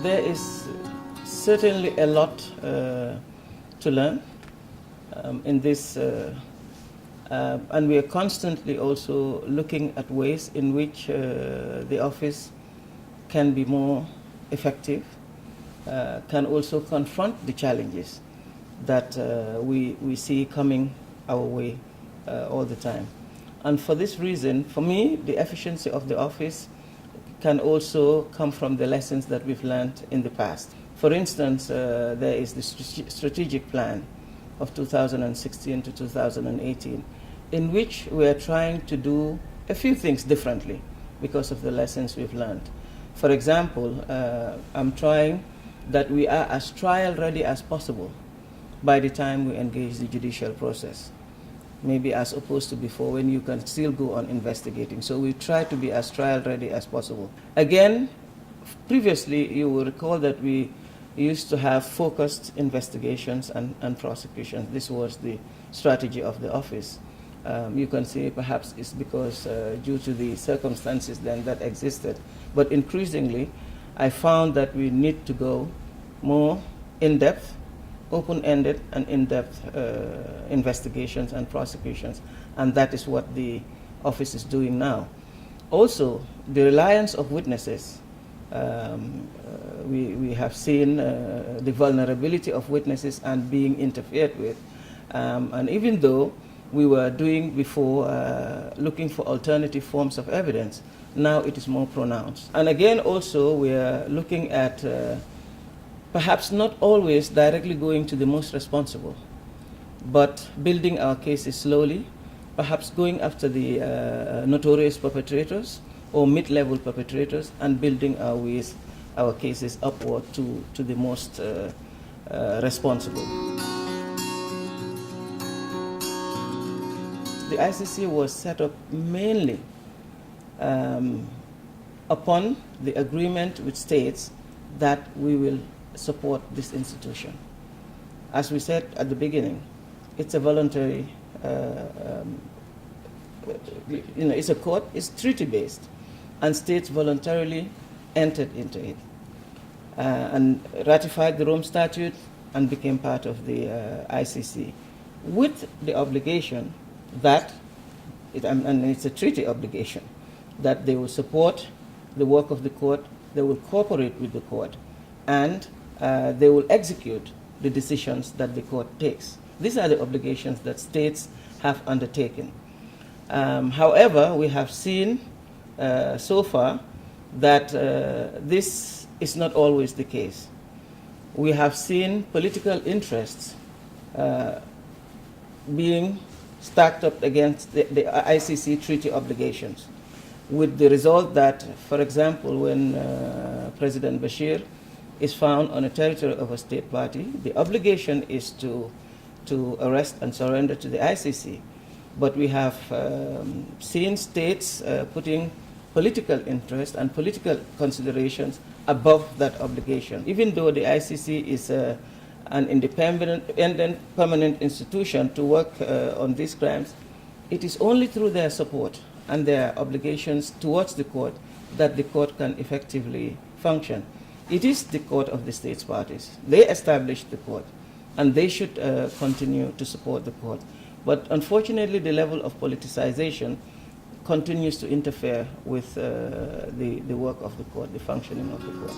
There is certainly a lot to learn in this, and we are constantly also looking at ways in which the office can be more effective, can also confront the challenges that we see coming our way all the time. And for this reason, for me, the efficiency of the office can also come from the lessons that we've learned in the past. For instance, there is the strategic plan of 2016 to 2018, in which we are trying to do a few things differently because of the lessons we've learned. For example, I'm trying that we are as trial ready as possible by the time we engage the judicial process, maybe as opposed to before when you can still go on investigating. So we try to be as trial ready as possible. Again, previously you will recall that we used to have focused investigations and prosecutions. This was the strategy of the office. You can say perhaps it's because due to the circumstances then that existed. But increasingly, I found that we need to go more in-depth, open-ended and in-depth investigations and prosecutions, and that is what the office is doing now. Also, the reliance of witnesses. We have seen the vulnerability of witnesses and being interfered with, and even though we were doing before looking for alternative forms of evidence, now it is more pronounced. And again also we are looking at perhaps not always directly going to the most responsible, but building our cases slowly, perhaps going after the notorious perpetrators or mid-level perpetrators and building our cases upward to the most responsible. The ICC was set up mainly upon the agreement with states that we will support this institution. As we said at the beginning, it's a voluntary, it's a court, it's treaty-based, and states voluntarily entered into it and ratified the Rome Statute and became part of the ICC with the obligation that, and it's a treaty obligation, that they will support the work of the court, they will cooperate with the court, and they will execute the decisions that the court takes. These are the obligations that states have undertaken. However, we have seen so far that this is not always the case. We have seen political interests being stacked up against the ICC treaty obligations, with the result that, for example, when President Bashir is found on a territory of a state party, the obligation is to arrest and surrender to the ICC. But we have seen states putting political interest and political considerations above that obligation. Even though the ICC is an independent permanent institution to work on these crimes, it is only through their support and their obligations towards the court that the court can effectively function. It is the court of the states parties. They established the court, and they should continue to support the court. But unfortunately, the level of politicization continues to interfere with the work of the court, the functioning of the court.